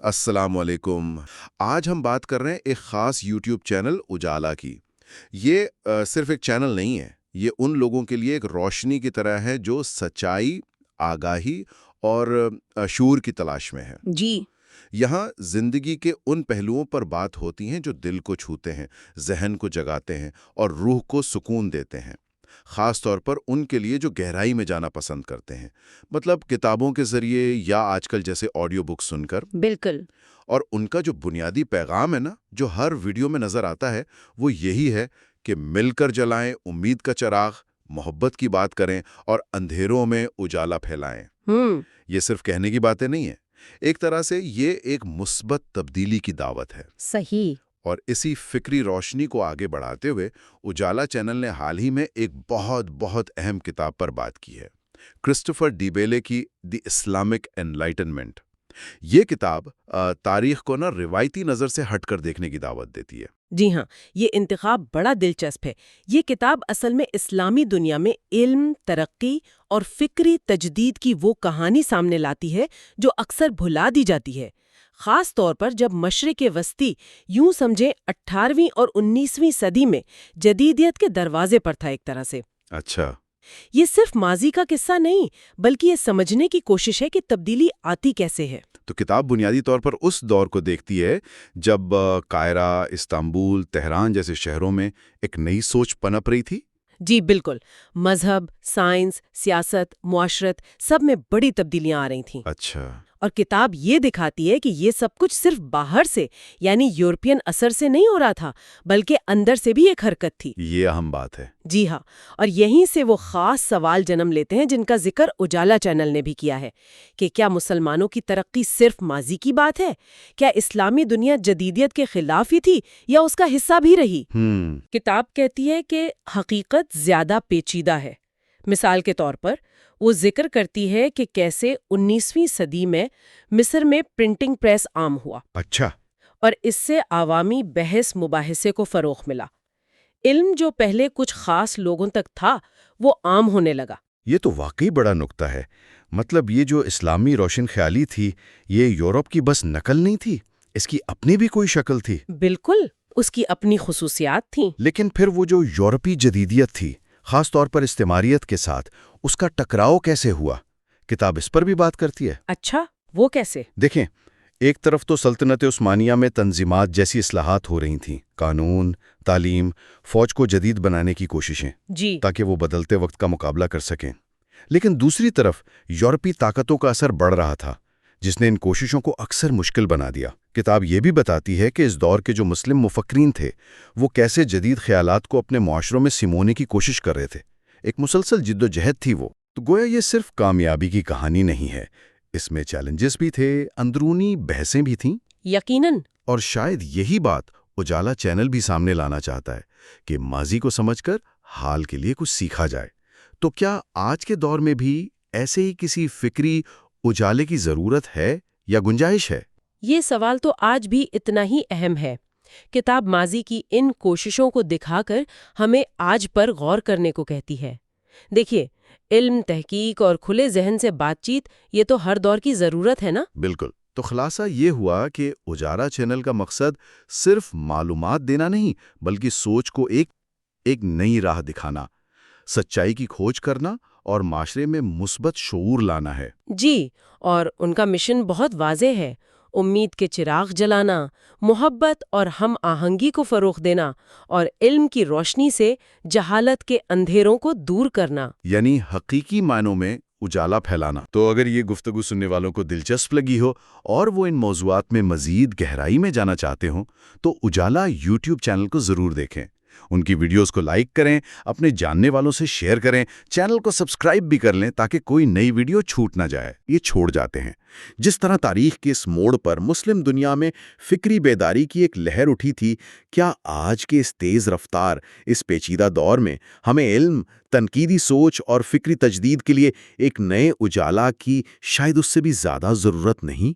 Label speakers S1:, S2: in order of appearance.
S1: السلام علیکم۔ آج ہم بات کر رہے ہیں ایک خاص یوٹیوب چینل اجالا کی۔ یہ صرف ایک چینل نہیں ہے، یہ ان لوگوں کے لیے ایک روشنی کی طرح ہے جو سچائی، آگاہی اور شعور کی تلاش میں ہے۔
S2: جی۔
S1: یہاں زندگی کے ان پہلوؤں پر بات ہوتی ہیں جو دل کو چھوتے ہیں، ذہن کو جگاتے ہیں اور روح کو سکون دیتے ہیں، خاص طور پر ان کے لیے جو گہرائی میں جانا پسند کرتے ہیں، مطلب کتابوں کے ذریعے یا آج کل جیسے آڈیو بک سن کر۔
S2: بالکل۔
S1: اور ان کا جو بنیادی پیغام ہے نا، جو ہر ویڈیو میں نظر آتا ہے، وہ یہی ہے کہ مل کر جلائیں امید کا چراغ، محبت کی بات کریں اور اندھیروں میں اجالا پھیلائیں۔ یہ صرف کہنے کی باتیں نہیں ہیں، ایک طرح سے یہ ایک مثبت تبدیلی کی دعوت ہے۔
S2: صحیح۔
S1: اور اسی فکری روشنی کو آگے بڑھاتے ہوئے اجالا چینل نے حال ہی میں ایک بہت اہم کتاب پر بات کی ہے، کرسٹوفر ڈی بیلے کی دی اسلامک انلائٹنمنٹ۔ یہ کتاب تاریخ کو نا روایتی نظر سے ہٹ کر دیکھنے کی دعوت دیتی ہے۔
S2: جی ہاں، یہ انتخاب بڑا دلچسپ ہے۔ یہ کتاب اصل میں اسلامی دنیا میں علم، ترقی اور فکری تجدید کی وہ کہانی سامنے لاتی ہے جو اکثر بھلا دی جاتی ہے، خاص طور پر جب مشرق وسطی یوں سمجھیں 18ویں اور 19ویں صدی میں جدیدیت کے دروازے پر تھا ایک طرح سے۔
S1: اچھا۔
S2: یہ صرف ماضی کا قصہ نہیں، بلکہ یہ سمجھنے کی کوشش ہے کہ تبدیلی آتی کیسے ہے۔
S1: تو کتاب بنیادی طور پر اس دور کو دیکھتی ہے جب قاہرہ، استنبول، تہران جیسے شہروں میں ایک نئی سوچ پنپ رہی تھی۔
S2: جی بالکل، مذہب، سائنس، سیاست، معاشرت سب میں بڑی تبدیلیاں آ رہی تھیں۔
S1: اچھا۔
S2: اور کتاب یہ دکھاتی ہے کہ یہ سب کچھ صرف باہر سے یعنی یورپین اثر سے نہیں ہو رہا تھا، بلکہ اندر سے بھی ایک حرکت تھی۔
S1: یہ اہم بات ہے۔
S2: جی ہاں، اور یہیں سے وہ خاص سوال جنم لیتے ہیں جن کا ذکر اجالا چینل نے بھی کیا ہے کہ کیا مسلمانوں کی ترقی صرف ماضی کی بات ہے؟ کیا اسلامی دنیا جدیدیت کے خلاف ہی تھی یا اس کا حصہ بھی رہی؟ کتاب کہتی ہے کہ حقیقت زیادہ پیچیدہ ہے۔ مثال کے طور پر وہ ذکر کرتی ہے کہ کیسے 19ویں صدی میں مصر میں پرنٹنگ پریس عام ہوا۔
S1: اچھا۔
S2: اور اس سے عوامی بحث مباحثے کو فروغ ملا۔ علم جو پہلے کچھ خاص لوگوں تک تھا وہ عام ہونے لگا۔
S1: یہ تو واقعی بڑا نکتہ ہے۔ مطلب یہ جو اسلامی روشن خیالی تھی، یہ یورپ کی بس نقل نہیں تھی، اس کی اپنی بھی کوئی شکل تھی۔
S2: بالکل، اس کی اپنی خصوصیات تھیں۔
S1: لیکن پھر وہ جو یورپی جدیدیت تھی، خاص طور پر استعماریت کے ساتھ، اس کا ٹکراؤ کیسے ہوا؟ کتاب اس پر بھی بات کرتی ہے۔
S2: اچھا، وہ کیسے؟
S1: دیکھیں، ایک طرف تو سلطنت عثمانیہ میں تنظیمات جیسی اصلاحات ہو رہی تھیں، قانون، تعلیم، فوج کو جدید بنانے کی کوششیں،
S2: جی
S1: تاکہ وہ بدلتے وقت کا مقابلہ کر سکیں۔ لیکن دوسری طرف یورپی طاقتوں کا اثر بڑھ رہا تھا، جس نے ان کوششوں کو اکثر مشکل بنا دیا۔ کتاب یہ بھی بتاتی ہے کہ اس دور کے جو مسلم مفکرین تھے، وہ کیسے جدید خیالات کو اپنے معاشروں میں سمونے کی کوشش کر رہے تھے۔ ایک مسلسل جد و جہد تھی وہ۔ تو گویا یہ صرف کامیابی کی کہانی نہیں ہے، اس میں چیلنجز بھی تھے، اندرونی بحثیں بھی تھیں۔
S2: یقیناً۔
S1: اور شاید یہی بات اجالا چینل بھی سامنے لانا چاہتا ہے کہ ماضی کو سمجھ کر حال کے لیے کچھ سیکھا جائے۔ تو کیا آج کے دور میں بھی ایسے ہی کسی فکری اجالے کی ضرورت ہے یا گنجائش ہے؟
S2: یہ سوال تو آج بھی اتنا ہی اہم ہے۔ کتاب ماضی کی ان کوششوں کو دکھا کر ہمیں آج پر غور کرنے کو کہتی ہے۔ دیکھیے، علم، تحقیق اور کھلے ذہن سے بات چیت یہ تو ہر دور کی ضرورت ہے نا؟
S1: بالکل۔ تو خلاصہ یہ ہوا کہ اجالا چینل کا مقصد صرف معلومات دینا نہیں، بلکہ سوچ کو ایک نئی راہ دکھانا، سچائی کی کھوج کرنا اور معاشرے میں مثبت شعور لانا ہے۔
S2: جی، اور ان کا مشن بہت واضح ہے، امید کے چراغ جلانا، محبت اور ہم آہنگی کو فروغ دینا، اور علم کی روشنی سے جہالت کے اندھیروں کو دور کرنا۔
S1: یعنی حقیقی معنوں میں اجالا پھیلانا۔ تو اگر یہ گفتگو سننے والوں کو دلچسپ لگی ہو اور وہ ان موضوعات میں مزید گہرائی میں جانا چاہتے ہوں تو اجالا یوٹیوب چینل کو ضرور دیکھیں۔ ان کی ویڈیوز کو لائک کریں، اپنے جاننے والوں سے شیئر کریں، چینل کو سبسکرائب بھی کر لیں تاکہ کوئی نئی ویڈیو چھوٹ نہ جائے۔ یہ چھوڑ جاتے ہیں۔ جس طرح تاریخ کے اس موڑ پر مسلم دنیا میں فکری بیداری کی ایک لہر اٹھی تھی، کیا آج کے اس تیز رفتار، اس پیچیدہ دور میں ہمیں علم، تنقیدی سوچ اور فکری تجدید کے لیے ایک نئے اجالا کی شاید اس سے بھی زیادہ ضرورت نہیں؟